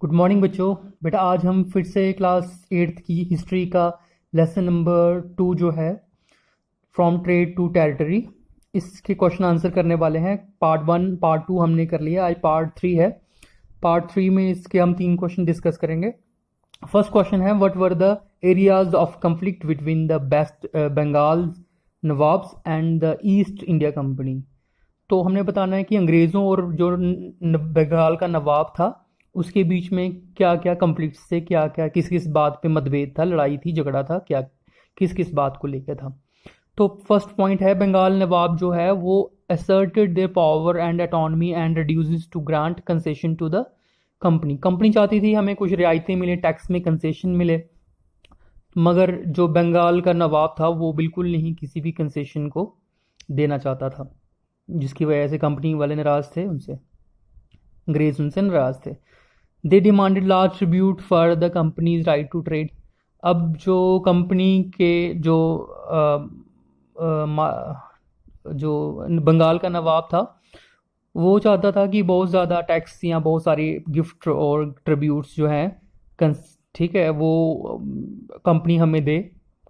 Good morning बच्चों। बेटा आज हम फिर से क्लास 8th की हिस्ट्री का लेसन नंबर 2 जो है फ्रॉम ट्रेड टू टेरिटरी, इसके क्वेश्चन आंसर करने वाले हैं। पार्ट 1 पार्ट 2 हमने कर लिया, आज पार्ट 3 है। पार्ट 3 में इसके हम 3 क्वेश्चन डिस्कस करेंगे। फर्स्ट क्वेश्चन है, what were the areas of conflict between the west Bengal nawabs and the East India Company. तो हमने बताना है कि अंग्रेज़ों और जो बंगाल का नवाब था उसके बीच में क्या क्या कंफ्लिक्ट से, क्या क्या किस किस बात पे मतभेद था, लड़ाई थी, झगड़ा था, क्या किस किस बात को लेकर था। तो फर्स्ट पॉइंट है, बंगाल नवाब जो है वो asserted their power and autonomy and reduces to grant concession to the company. Company चाहती थी हमें कुछ रियायतें मिले, टैक्स में कंसेशन मिले, मगर जो बंगाल का नवाब था वो बिल्कुल नहीं किसी भी कंसेशन को देना चाहता था, जिसकी वजह से कंपनी वाले नाराज थे, उनसे अंग्रेज उनसे नाराज थे। They demanded large tribute for the company's right to trade. अब जो कंपनी के जो बंगाल का नवाब था वो चाहता था कि बहुत ज़्यादा टैक्स या बहुत सारी गिफ्ट और ट्रिब्यूट्स जो हैं, ठीक है, वो कंपनी हमें दे,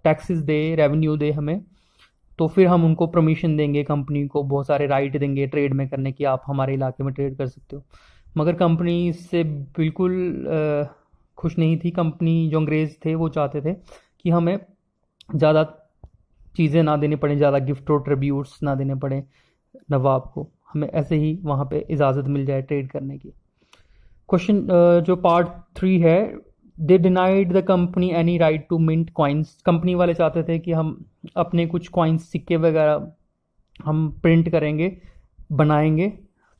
टैक्सेस दे, रेवेन्यू दे हमें, तो फिर हम उनको परमिशन देंगे, कंपनी को बहुत सारे राइट देंगे ट्रेड में करने की, आप हमारे इलाके में ट्रेड कर सकते हो। मगर कंपनी इससे बिल्कुल खुश नहीं थी। कंपनी जो अंग्रेज़ थे वो चाहते थे कि हमें ज़्यादा चीज़ें ना देनी पड़े, ज़्यादा गिफ्ट और ट्रिब्यूट्स ना देने पड़े नवाब को, हमें ऐसे ही वहाँ पे इजाज़त मिल जाए ट्रेड करने की। क्वेश्चन जो पार्ट 3 है, they denied the company any right to mint coins. Company वाले चाहते थे कि हम अपने कुछ कॉइन्स, सिक्के वगैरह हम प्रिंट करेंगे, बनाएंगे,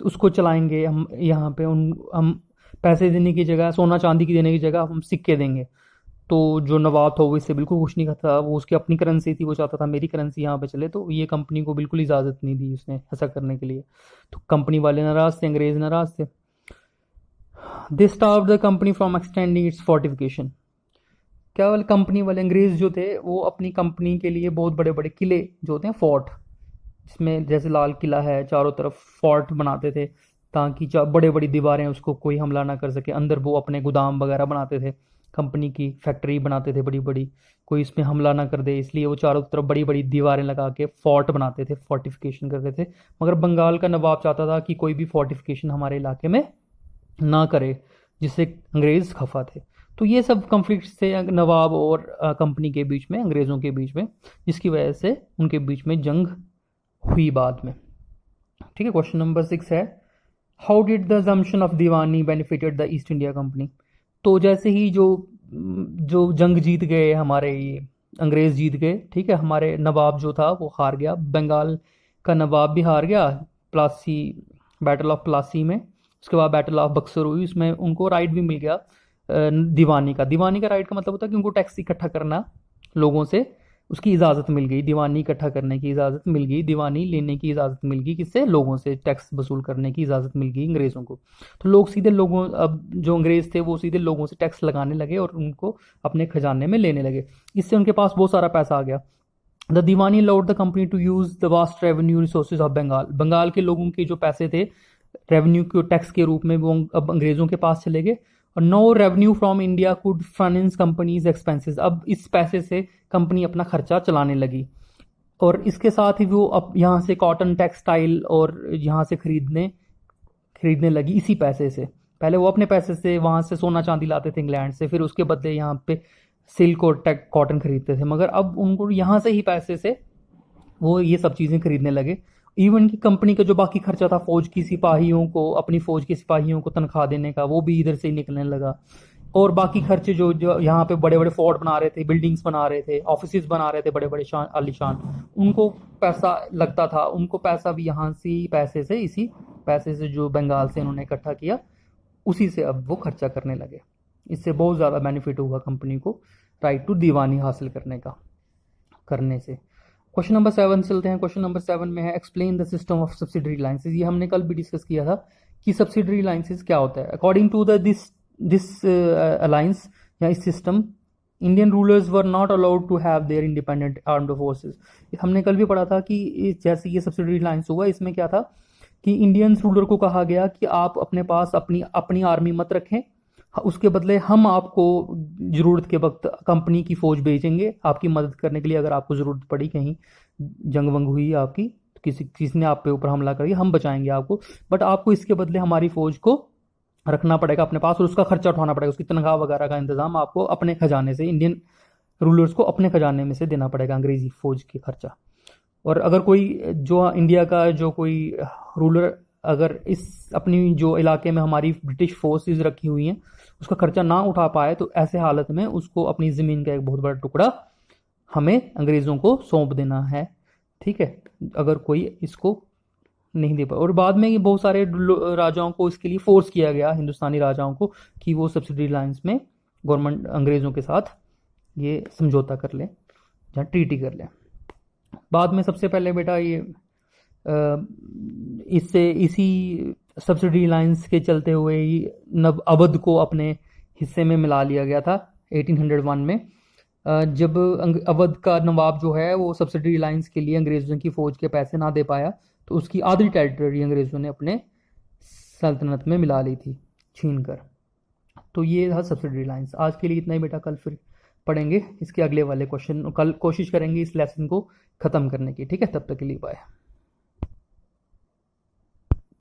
तो उसको चलाएंगे हम यहाँ पे, हम पैसे देने की जगह, सोना चांदी की देने की जगह हम सिक्के देंगे। तो जो नवाब था वो इससे बिल्कुल खुश नहीं था, वो उसकी अपनी करेंसी थी, वो चाहता था मेरी करेंसी यहाँ पे चले, तो ये कंपनी को बिल्कुल इजाज़त नहीं दी उसने ऐसा करने के लिए। तो कंपनी वाले नाराज़ थे, अंग्रेज़ नाराज़ थे। They stop the company from extending its fortification. क्या वाले कंपनी वाले अंग्रेज़ जो थे वो अपनी कंपनी के लिए बहुत बड़े बड़े किले जो होते हैं, फोर्ट, जिसमें जैसे लाल किला है, चारों तरफ फोर्ट बनाते थे ताकि बड़े बड़ी दीवारें, उसको कोई हमला ना कर सके। अंदर वो अपने गोदाम वगैरह बनाते थे, कंपनी की फैक्ट्री बनाते थे बड़ी बड़ी, कोई इसमें हमला ना कर दे, इसलिए वो चारों तरफ बड़ी बड़ी दीवारें लगा के फोर्ट बनाते थे, फोर्टिफिकेशन करते थे। मगर बंगाल का नवाब चाहता था कि कोई भी फोर्टिफिकेशन हमारे इलाके में ना करे, जिससे अंग्रेज़ खफा थे। तो ये सब कॉन्फ्लिक्ट थे नवाब और कंपनी के बीच में, अंग्रेज़ों के बीच में, जिसकी वजह से उनके बीच में जंग हुई बाद में। ठीक है, क्वेश्चन नंबर 6 है, how did the assumption of Deewani benefited the East India Company. तो जैसे ही जो जो जंग जीत गए हमारे, ये अंग्रेज़ जीत गए, ठीक है, हमारे नवाब जो था वो हार गया, बंगाल का नवाब भी हार गया प्लासी, बैटल ऑफ प्लासी में। उसके बाद बैटल ऑफ बक्सर हुई, उसमें उनको राइट भी मिल गया दीवानी का। दीवानी का राइट का मतलब होता है कि उनको टैक्स इकट्ठा करना लोगों से, उसकी इजाज़त मिल गई, दीवानी इकट्ठा करने की इजाज़त मिल गई, दीवानी लेने की इजाज़त मिल गई, किससे, लोगों से टैक्स वसूल करने की इजाज़त मिल गई अंग्रेज़ों को। तो लोग सीधे लोगों, अब जो अंग्रेज़ थे वो सीधे लोगों से टैक्स लगाने लगे और उनको अपने खजाने में लेने लगे, इससे उनके पास बहुत सारा पैसा आ गया। The diwani allowed the company to use the vast revenue resources of Bengal. Bengal के लोगों के जो पैसे थे रेवेन्यू के टैक्स के रूप में, वो अब अंग्रेज़ों के पास चले गए। और no revenue from India could finance company's expenses. अब इस पैसे से कंपनी अपना खर्चा चलाने लगी, और इसके साथ ही वो अब यहाँ से कॉटन, टेक्सटाइल और यहाँ से खरीदने लगी इसी पैसे से। पहले वो अपने पैसे से वहाँ से सोना चांदी लाते थे इंग्लैंड से, फिर उसके बदले यहाँ पे सिल्क और कॉटन खरीदते थे, मगर अब उनको यहाँ से ही पैसे से वो ये सब चीज़ें खरीदने लगे। इवन की कंपनी का जो बाकी खर्चा था, फौज की सिपाहियों को, अपनी फौज के सिपाहियों को तनख्वाह देने का, वो भी इधर से ही निकलने लगा। और बाकी खर्चे जो जो यहाँ पे बड़े बड़े फोर्ट बना रहे थे, बिल्डिंग्स बना रहे थे, ऑफिसेज बना रहे थे बड़े बड़े शान आलीशान, उनको पैसा लगता था, उनको पैसा भी यहाँ से ही, पैसे से, इसी पैसे से जो बंगाल से इन्होंने इकट्ठा किया, उसी से अब वो खर्चा करने लगे। इससे बहुत ज़्यादा बेनिफिट हुआ कंपनी को राइट टू दीवानी हासिल करने से। क्वेश्चन नंबर 7 चलते हैं। क्वेश्चन नंबर 7 में है, explain the system of subsidiary licence. ये हमने कल भी डिस्कस किया था कि सब्सिडरी लाइसेंस क्या होता है। अकॉर्डिंग टू दिस अलायंस या इस system, Indian rulers were not allowed to have their independent armed forces. हमने कल भी पढ़ा था कि जैसे ये सब्सिडरी लाइसेंस हुआ, इसमें क्या था कि इंडियन रूलर को कहा गया कि आप अपने पास अपनी आर्मी मत रखें, उसके बदले हम आपको ज़रूरत के वक्त कंपनी की फ़ौज भेजेंगे आपकी मदद करने के लिए। अगर आपको ज़रूरत पड़ी, कहीं जंग वंग हुई आपकी, तो किसी ने आप पे ऊपर हमला करी, हम बचाएंगे आपको। बट आपको इसके बदले हमारी फ़ौज को रखना पड़ेगा अपने पास, और उसका खर्चा उठाना पड़ेगा, उसकी तनख्वाह वगैरह का इंतजाम आपको अपने खजाने से, इंडियन रूलर्स को अपने खजाने में से देना पड़ेगा, अंग्रेजी फ़ौज की खर्चा। और अगर कोई जो इंडिया का जो कोई रूलर अगर इस अपनी जो इलाके में हमारी ब्रिटिश फोर्सेस रखी हुई हैं उसका खर्चा ना उठा पाए, तो ऐसे हालत में उसको अपनी ज़मीन का एक बहुत बड़ा टुकड़ा हमें अंग्रेज़ों को सौंप देना है। ठीक है, अगर कोई इसको नहीं दे पाए। और बाद में ये बहुत सारे राजाओं को इसके लिए फोर्स किया गया, हिंदुस्तानी राजाओं को, कि वो सब्सिडी लाइन्स में गवर्नमेंट अंग्रेज़ों के साथ ये समझौता कर लें या ट्रीटी कर लें। बाद में सबसे पहले बेटा ये इससे इसी सब्सिडी लाइंस के चलते हुए ही नब अवध को अपने हिस्से में मिला लिया गया था 1801 में। जब अवध का नवाब जो है वो सब्सिडी लाइंस के लिए अंग्रेज़ों की फ़ौज के पैसे ना दे पाया, तो उसकी आधी टेरिटरी अंग्रेज़ों ने अपने सल्तनत में मिला ली थी छीन कर। तो ये था सब्सिडी लाइंस। आज के लिए इतना ही बेटा, कल फिर पढ़ेंगे इसके अगले वाले क्वेश्चन, कल कोशिश करेंगे इस लेसन को ख़त्म करने की। ठीक है, तब तक के लिए बाय।